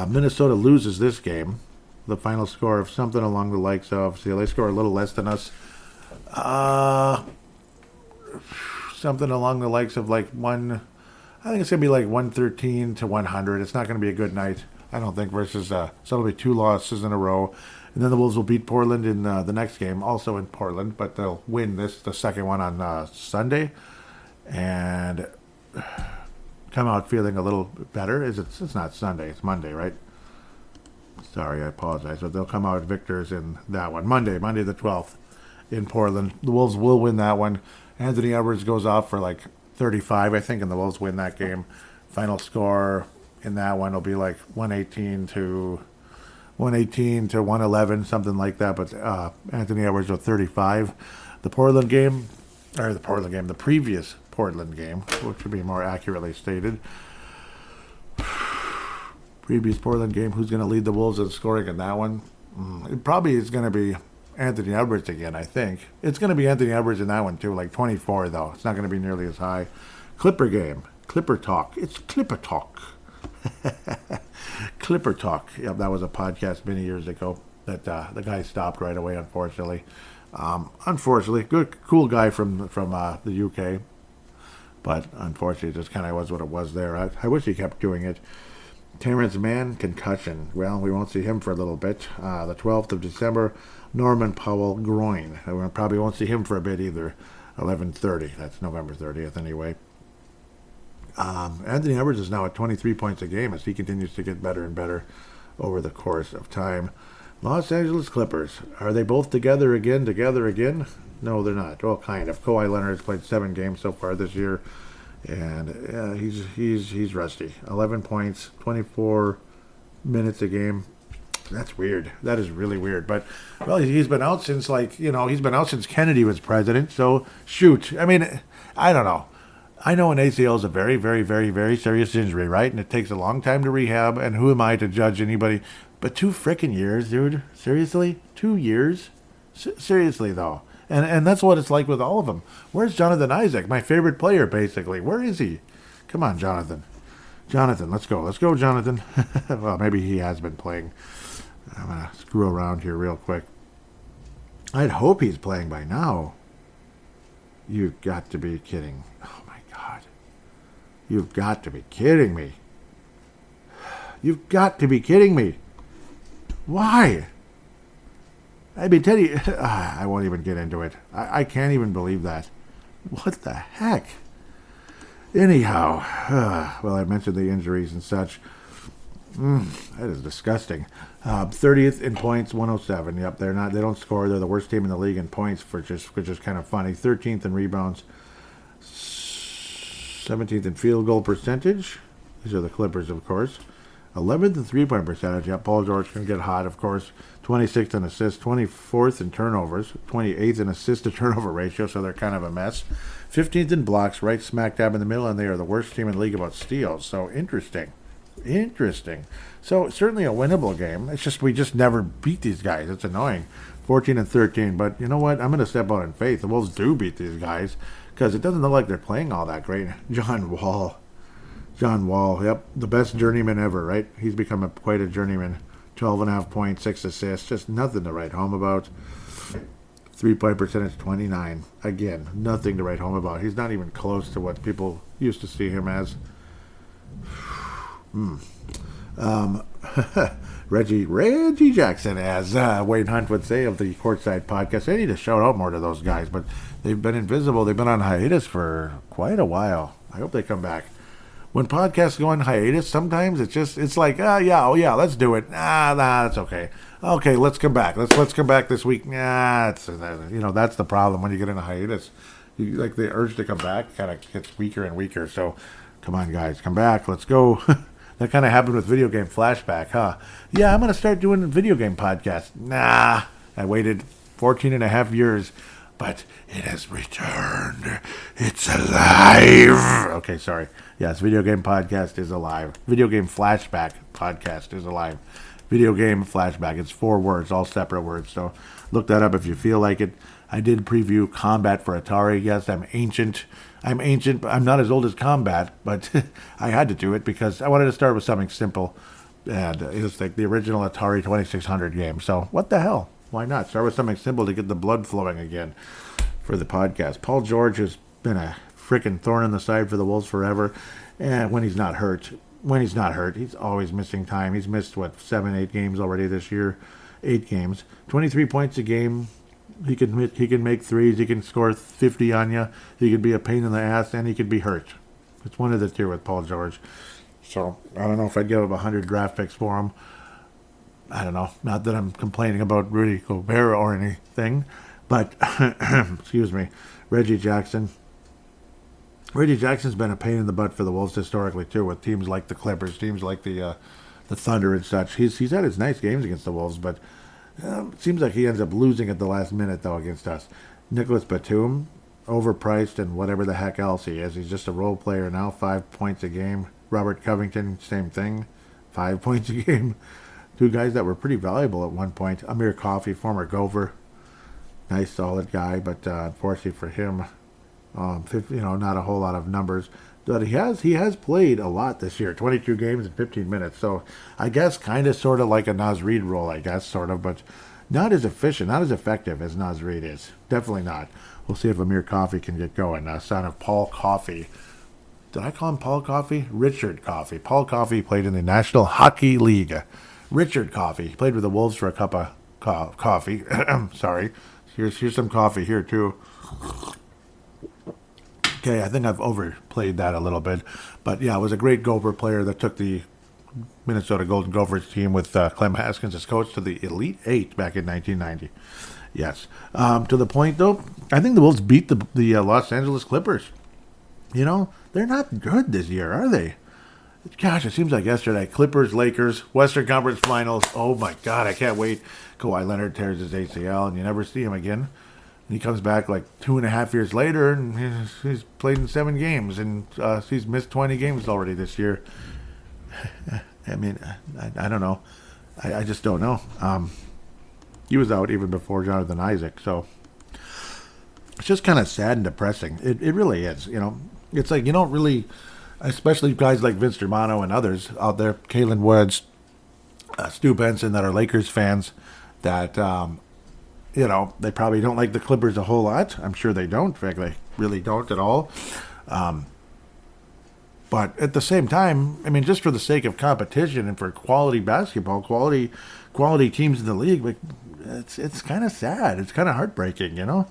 Minnesota loses this game. The final score of something along the likes of, see, they score a little less than us. Something along the likes of like I think it's going to be like 113 to 100. It's not going to be a good night, I don't think, versus, so it'll be 2 losses in a row. And then the Wolves will beat Portland in the next game, also in Portland, but they'll win the second one on Sunday. And come out feeling a little better. It's not Sunday, it's Monday, right? Sorry, I apologize. But they'll come out victors in that one. Monday the 12th in Portland. The Wolves will win that one. Anthony Edwards goes off for like 35, I think, and the Wolves win that game. Final score in that one will be like 118 to 111, something like that. But Anthony Edwards with 35. The previous Portland game, which would be more accurately stated. Previous Portland game, who's going to lead the Wolves in scoring in that one? It probably is going to be Anthony Edwards again, I think. It's going to be Anthony Edwards in that one, too, like 24, though. It's not going to be nearly as high. Clipper game. Clipper talk. It's Clipper talk. Clipper talk. Yep, that was a podcast many years ago that the guy stopped right away, unfortunately. Unfortunately, good, cool guy from the UK. But unfortunately, it just kind of was what it was there. I wish he kept doing it. Terrence Mann, concussion. Well, we won't see him for a little bit. The 12th of December, Norman Powell, groin. We probably won't see him for a bit either. 11:30. That's November 30th anyway. Anthony Edwards is now at 23 points a game as he continues to get better and better over the course of time. Los Angeles Clippers. Are they both together again? No, they're not. Well, kind of. Kawhi Leonard's played 7 games so far this year. And he's rusty. 11 points, 24 minutes a game. That's weird. That is really weird. But, well, he's been out since, he's been out since Kennedy was president. So, shoot. I mean, I don't know. I know an ACL is a very, very, very, very serious injury, right? And it takes a long time to rehab. And who am I to judge anybody? But 2 frickin' years, dude. Seriously? 2 years? Seriously, though. And that's what it's like with all of them. Where's Jonathan Isaac, my favorite player, basically? Where is he? Come on, Jonathan. Jonathan, let's go. Let's go, Jonathan. Well, maybe he has been playing. I'm going to screw around here real quick. I'd hope he's playing by now. You've got to be kidding. Oh, my God. You've got to be kidding me. You've got to be kidding me. Why? I mean, Teddy, I won't even get into it. I can't even believe that. What the heck? Anyhow, well, I mentioned the injuries and such. That is disgusting. 30th in points, 107. Yep, they don't score. They're the worst team in the league in points, which is kind of funny. 13th in rebounds, 17th in field goal percentage. These are the Clippers, of course. 11th in three-point percentage. Yep, Paul George can get hot, of course. 26th in assists, 24th in turnovers, 28th in assist-to-turnover ratio, so they're kind of a mess. 15th in blocks, right smack dab in the middle, and they are the worst team in the league about steals. So interesting. So certainly a winnable game. It's just we just never beat these guys. It's annoying. 14 and 13, but you know what? I'm going to step out in faith. The Wolves do beat these guys because it doesn't look like they're playing all that great. John Wall, yep, the best journeyman ever, right? He's become quite a journeyman. 12.5 points, 6 assists, just nothing to write home about. 3-point percentage, 29. Again, nothing to write home about. He's not even close to what people used to see him as. Reggie Jackson, as Wayne Hunt would say of the Courtside Podcast. I need to shout out more to those guys, but they've been invisible. They've been on hiatus for quite a while. I hope they come back. When podcasts go on hiatus, sometimes it's like, let's do it. Nah, that's okay. Okay, let's come back. Let's come back this week. Nah, that's the problem when you get in a hiatus. The urge to come back kind of gets weaker and weaker. So, come on, guys, come back. Let's go. That kind of happened with Video Game Flashback, huh? Yeah, I'm going to start doing a video game podcast. Nah, I waited 14 and a half years, but it has returned. It's alive. Okay, sorry. Yes, Video Game Podcast is alive. Video Game Flashback Podcast is alive. Video Game Flashback. It's 4 words, all separate words. So look that up if you feel like it. I did preview Combat for Atari. Yes, I'm ancient, but I'm not as old as Combat, but I had to do it because I wanted to start with something simple. And it's like the original Atari 2600 game. So what the hell? Why not? Start with something simple to get the blood flowing again for the podcast. Paul George has been a freaking thorn in the side for the Wolves forever. And when he's not hurt, he's always missing time. He's missed, 7, 8 games already this year. 8 games. 23 points a game. He can make threes. He can score 50 on you. He could be a pain in the ass, and he could be hurt. It's one of the two with Paul George. So I don't know if I'd give up 100 draft picks for him. I don't know. Not that I'm complaining about Rudy Gobert or anything, but excuse me, Reggie Jackson. Reggie Jackson's been a pain in the butt for the Wolves historically too, with teams like the Clippers, teams like the Thunder and such. He's had his nice games against the Wolves, but it seems like he ends up losing at the last minute though against us. Nicholas Batum, overpriced and whatever the heck else he is. He's just a role player now. 5 points a game. Robert Covington, same thing. 5 points a game. 2 guys that were pretty valuable at one point. Amir Coffey, former Gopher. Nice, solid guy, but unfortunately for him, not a whole lot of numbers. But he has played a lot this year. 22 games in 15 minutes. So I guess kind of sort of like a Naz Reid role, I guess, sort of, but not as efficient, not as effective as Naz Reid is. Definitely not. We'll see if Amir Coffey can get going. Son of Paul Coffey. Did I call him Paul Coffey? Richard Coffey. Paul Coffey played in the National Hockey League. Richard Coffey played with the Wolves for a cup of coffee. Sorry. Here's some coffee here, too. Okay, I think I've overplayed that a little bit. But, yeah, it was a great Gopher player that took the Minnesota Golden Gophers team with Clem Haskins as coach to the Elite Eight back in 1990. Yes. To the point, though, I think the Wolves beat the Los Angeles Clippers. You know, they're not good this year, are they? Gosh, it seems like yesterday. Clippers, Lakers, Western Conference Finals. Oh, my God, I can't wait. Kawhi Leonard tears his ACL, and you never see him again. And he comes back like 2.5 years later, and he's played in 7 games, and he's missed 20 games already this year. I mean, I don't know. I just don't know. He was out even before Jonathan Isaac, so it's just kind of sad and depressing. It really is, you know. It's like you don't really, especially guys like Vince Germano and others out there, Kalen Woods, Stu Benson, that are Lakers fans, that, they probably don't like the Clippers a whole lot. I'm sure they don't. In fact, they really don't at all. But at the same time, I mean, just for the sake of competition and for quality basketball, quality teams in the league, it's kind of sad. It's kind of heartbreaking, you know.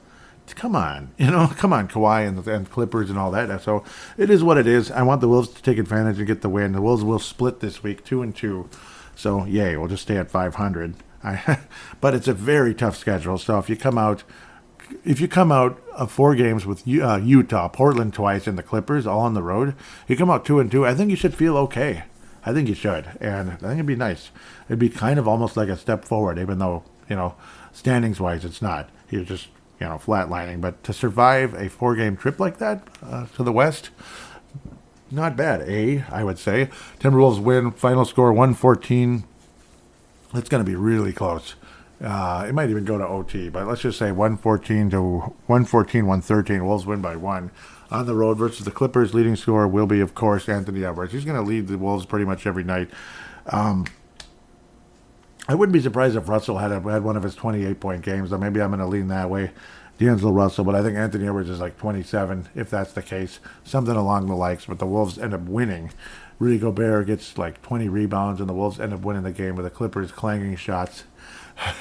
Come on, Kawhi and Clippers and all that. So it is what it is. I want the Wolves to take advantage and get the win. The Wolves will split this week, 2-2. So yay, we'll just stay at 500. But it's a very tough schedule. So if you come out of 4 games with Utah, Portland twice, and the Clippers all on the road, you come out 2-2. I think you should feel okay. I think you should, and I think it'd be nice. It'd be kind of almost like a step forward, even though standings wise it's not. You're just flatlining. But to survive a 4-game trip like that to the West, not bad. I would say. Timberwolves win. Final score 114. It's going to be really close. It might even go to OT, but let's just say 113. Wolves win by 1. On the road versus the Clippers, leading scorer will be, of course, Anthony Edwards. He's going to lead the Wolves pretty much every night. I wouldn't be surprised if Russell had one of his 28-point games, though maybe I'm going to lean that way. D'Angelo Russell, but I think Anthony Edwards is like 27, if that's the case. Something along the likes, but the Wolves end up winning. Rudy Gobert gets like 20 rebounds, and the Wolves end up winning the game with the Clippers clanging shots.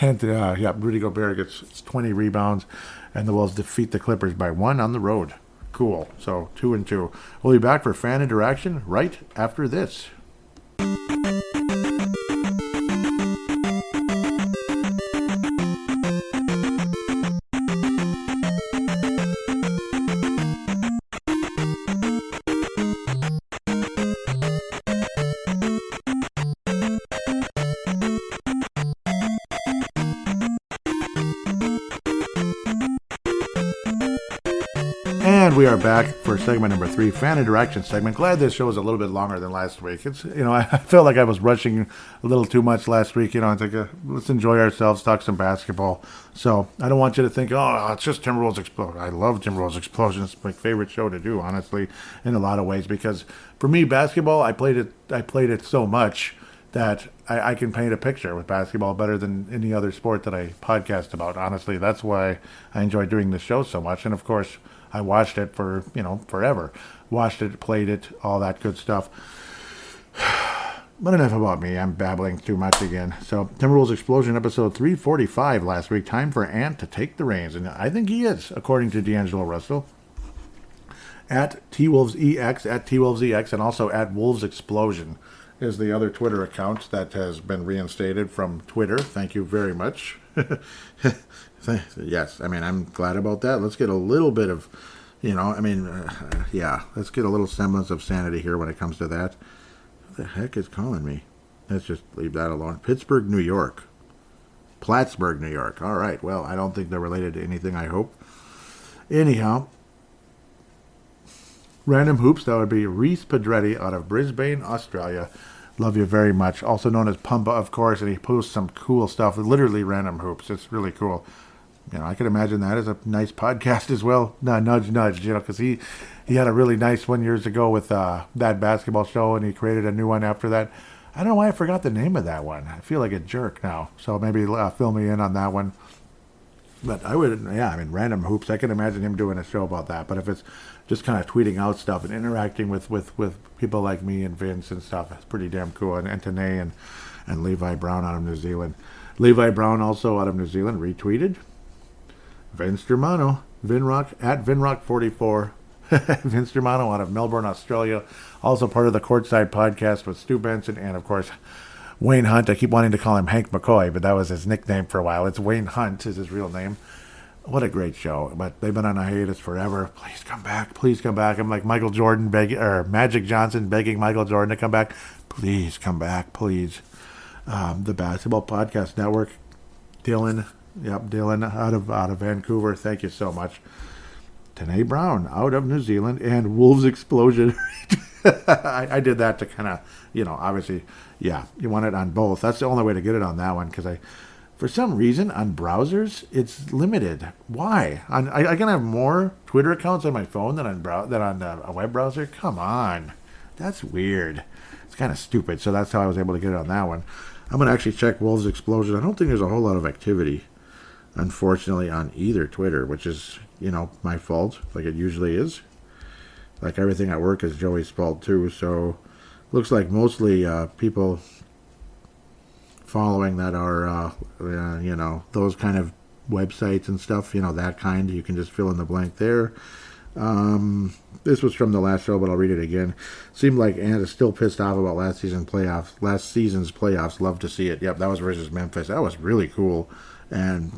And Rudy Gobert gets 20 rebounds, and the Wolves defeat the Clippers by 1 on the road. Cool. So 2-2. We'll be back for fan interaction right after this. And we are back for segment number 3, fan interaction segment. Glad this show was a little bit longer than last week. It's I felt like I was rushing a little too much last week. I think let's enjoy ourselves, talk some basketball. So I don't want you to think, oh, it's just Timberwolves Explosion. I love Timberwolves Explosion. It's my favorite show to do, honestly, in a lot of ways, because for me, basketball, I played it so much that I can paint a picture with basketball better than any other sport that I podcast about. Honestly, that's why I enjoy doing this show so much. And of course, I watched it for, forever. Watched it, played it, all that good stuff. But enough about me. I'm babbling too much again. So, Timberwolves Explosion episode 345 last week. Time for Ant to take the reins. And I think he is, according to D'Angelo Russell. At TWolvesEX, and also at Wolves Explosion is the other Twitter account that has been reinstated from Twitter. Thank you very much. Yes, I'm glad about that. Let's get a little bit of, let's get a little semblance of sanity here when it comes to that. What the heck is calling me? Let's just leave that alone. Pittsburgh, New York. Plattsburgh, New York. All right, well, I don't think they're related to anything, I hope. Anyhow, Random Hoops, that would be Reese Pedretti out of Brisbane, Australia. Love you very much. Also known as Pumba, of course, and he posts some cool stuff. Literally Random Hoops. It's really cool. I could imagine that as a nice podcast as well. No, nudge, because he had a really nice one years ago with that basketball show, and he created a new one after that. I don't know why I forgot the name of that one. I feel like a jerk now. So maybe fill me in on that one. But I would, Random Hoops, I can imagine him doing a show about that. But if it's just kind of tweeting out stuff and interacting with people like me and Vince and stuff, it's pretty damn cool. And Anthony and Levi Brown out of New Zealand. Levi Brown also out of New Zealand retweeted. Vince Germano, Vinrock, at Vinrock44. Vince Germano out of Melbourne, Australia. Also part of the Courtside podcast with Stu Benson and, of course, Wayne Hunt. I keep wanting to call him Hank McCoy, but that was his nickname for a while. It's Wayne Hunt is his real name. What a great show. But they've been on a hiatus forever. Please come back. Please come back. I'm like Michael Jordan Magic Johnson begging Michael Jordan to come back. Please come back, please. The Basketball Podcast Network. Dylan out of Vancouver. Thank you so much. Tanae Brown out of New Zealand and Wolves Explosion. I did that to kind of, obviously, yeah, you want it on both. That's the only way to get it on that one because for some reason, on browsers, it's limited. Why? I can have more Twitter accounts on my phone than on a web browser? Come on. That's weird. It's kind of stupid. So that's how I was able to get it on that one. I'm going to actually check Wolves Explosion. I don't think there's a whole lot of activity, unfortunately, on either Twitter, which is, my fault, like it usually is. Like everything at work is Joey's fault, too. So looks like mostly people following that are, those kind of websites and stuff, that kind. You can just fill in the blank there. This was from the last show, but I'll read it again. Seemed like Ant is still pissed off about last season's playoffs. Love to see it. Yep, that was versus Memphis. That was really cool. And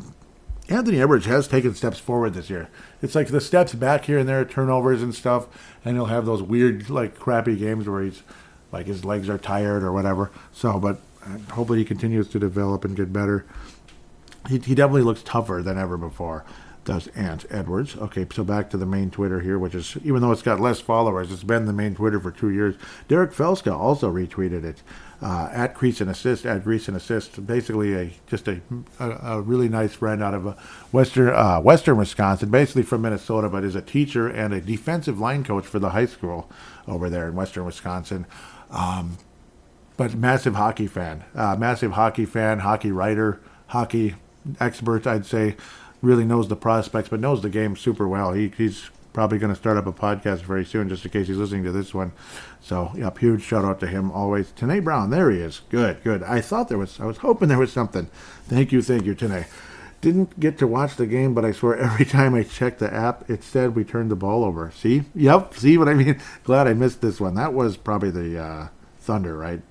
Anthony Edwards has taken steps forward this year. It's like the steps back here and there, turnovers and stuff, and he'll have those weird, crappy games where he's, his legs are tired or whatever. So, but hopefully he continues to develop and get better. He definitely looks tougher than ever before, does Ant Edwards. Okay, so back to the main Twitter here, which is, even though it's got less followers, it's been the main Twitter for 2 years. Derek Felska also retweeted it. At Grease and Assist, basically just a really nice friend out of Western Wisconsin, basically from Minnesota, but is a teacher and a defensive line coach for the high school over there in Western Wisconsin. But massive hockey fan, hockey writer, hockey expert, I'd say. Really knows the prospects, but knows the game super well. He's probably going to start up a podcast very soon, just in case he's listening to this one. So, yep, huge shout out to him always. Tanae Brown, there he is. Good. I was hoping there was something. Thank you, Tanae. Didn't get to watch the game, but I swear every time I checked the app, it said we turned the ball over. See? Yep, see what I mean? Glad I missed this one. That was probably the Thunder, right?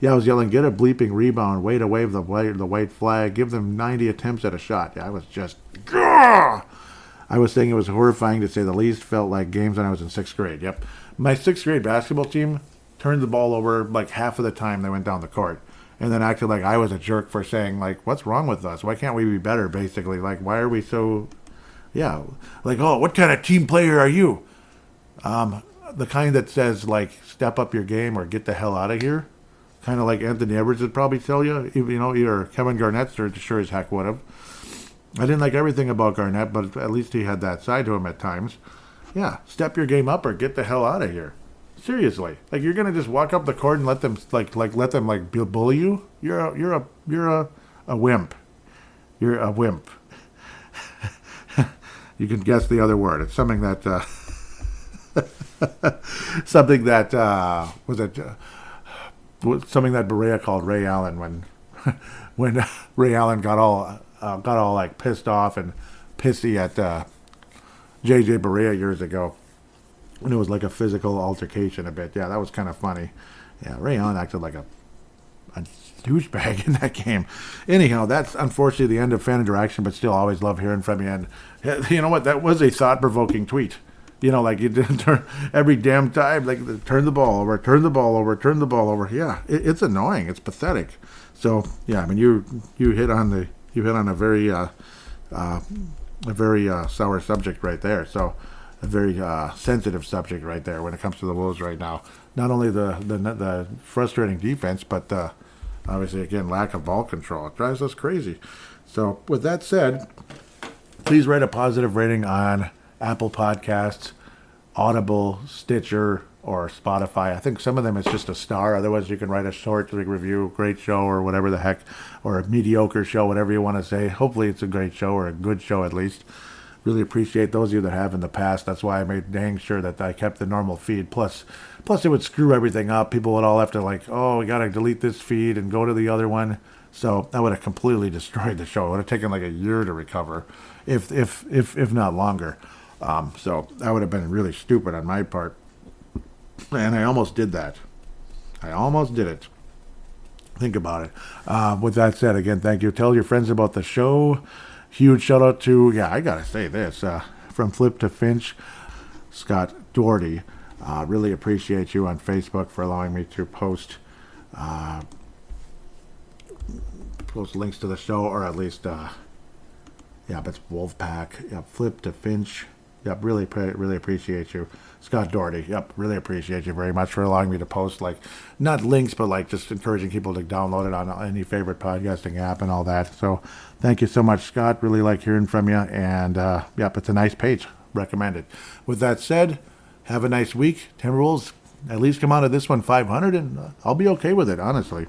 Yeah, I was yelling, get a bleeping rebound, way to wave the white flag, give them 90 attempts at a shot. Yeah, I was just, grrr! I was saying it was horrifying to say the least, felt like games when I was in 6th grade. Yep. My 6th grade basketball team turned the ball over half of the time they went down the court. And then acted like I was a jerk for saying, what's wrong with us? Why can't we be better, basically? Why are we so, oh, what kind of team player are you? The kind that says, step up your game or get the hell out of here. Kind of like Anthony Edwards would probably tell you. Either Kevin Garnett sure as heck would have. I didn't like everything about Garnett, but at least he had that side to him at times. Yeah, step your game up or get the hell out of here. Seriously, like you're gonna just walk up the court and let them bully you? You're a wimp. You're a wimp. You can guess the other word. It's something that something that something that Barea called Ray Allen when Ray Allen got all like pissed off and pissy at JJ Barea years ago. And it was like a physical altercation a bit. Yeah, that was kind of funny. Yeah, Ray Allen acted like a douchebag in that game. Anyhow, that's unfortunately the end of fan interaction, but still always love hearing from you. And you know what? That was a thought-provoking tweet. You know, like you did every damn time, like turn the ball over, turn the ball over, turn the ball over. Yeah, it's annoying. It's pathetic. So yeah, I mean, you hit on a very sour subject right there. So a very sensitive subject right there when it comes to the Wolves right now. Not only the frustrating defense, but obviously again lack of ball control. It drives us crazy. So with that said, please write a positive rating on Apple Podcasts, Audible, Stitcher, or Spotify. I think some of them it's just a star. Otherwise, you can write a short review, great show, or whatever the heck, or a mediocre show, whatever you want to say. Hopefully, it's a great show or a good show at least. Really appreciate those of you that have in the past. That's why I made dang sure that I kept the normal feed. Plus it would screw everything up. People would all have to we got to delete this feed and go to the other one. So that would have completely destroyed the show. It would have taken like a year to recover, if not longer. So that would have been really stupid on my part. And I almost did that. I almost did it. Think about it. With that said, again, thank you. Tell your friends about the show. Huge shout out to, I got to say this, from Flip to Finch, Scott Doherty. Really appreciate you on Facebook for allowing me to post links to the show, or at least, but it's Wolfpack. Yep, Flip to Finch. Yep, really appreciate you. Scott Doherty. Yep, really appreciate you very much for allowing me to post, not links, but just encouraging people to download it on any favorite podcasting app and all that. So thank you so much, Scott. Really like hearing from you. And, it's a nice page. Recommend it. With that said, have a nice week. Timberwolves at least come out of this one 500, and I'll be okay with it, honestly.